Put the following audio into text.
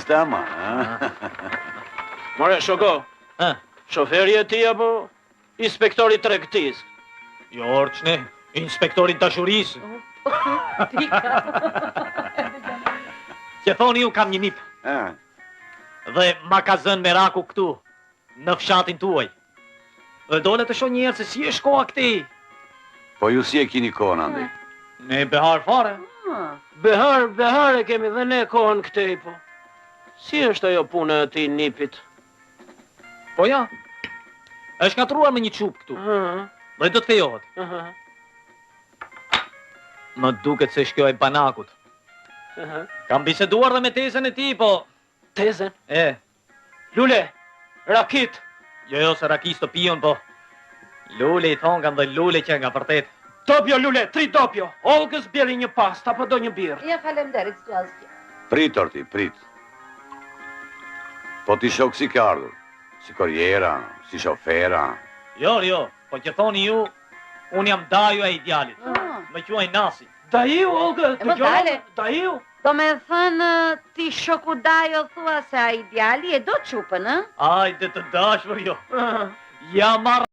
ishte ama. More, shoko, shoferi e ti apo inspektori tregtisë? Jo, Orçne, inspektori dashurisë. Që thoni ju kam një nip. Dhe ma ka zënë meraku këtu, në fshatin tuaj. Dhe dole të shoh njerë se si e shkoa këti. Po ju si e kini kohën, andi? Ne behar fare. Behar e kemi dhe ne kohën këtej, po. Si është ajo puna e ti nipit? Po ja, është katruar me një qup këtu. Dhe do të fejohet. Më duket se shkjoj banakut. Kam biseduar dhe me tezën e ti, po... Tezën? Lule, rakit. Jo, se rakis të pion, po... Lule i thonë kanë dhe lule që nga vërtet. Dopjo, Lule, 3 dopjo. Olgës bjeri një pasta, apo do një birë. Ja, falemderit, s'du asgjë. Prit, Orti, prit. Po ti shok si ka ardhur? Si korjera, si shofera? Jo, po që thoni ju, unë jam daju e idealit. Më quaj Nasi. Daju, Olgë, të gjojnë? Daju. Do me thënë, ti shoku dajo thua se a ideali e do qupën, Ajde të dashur jo. Ja marrë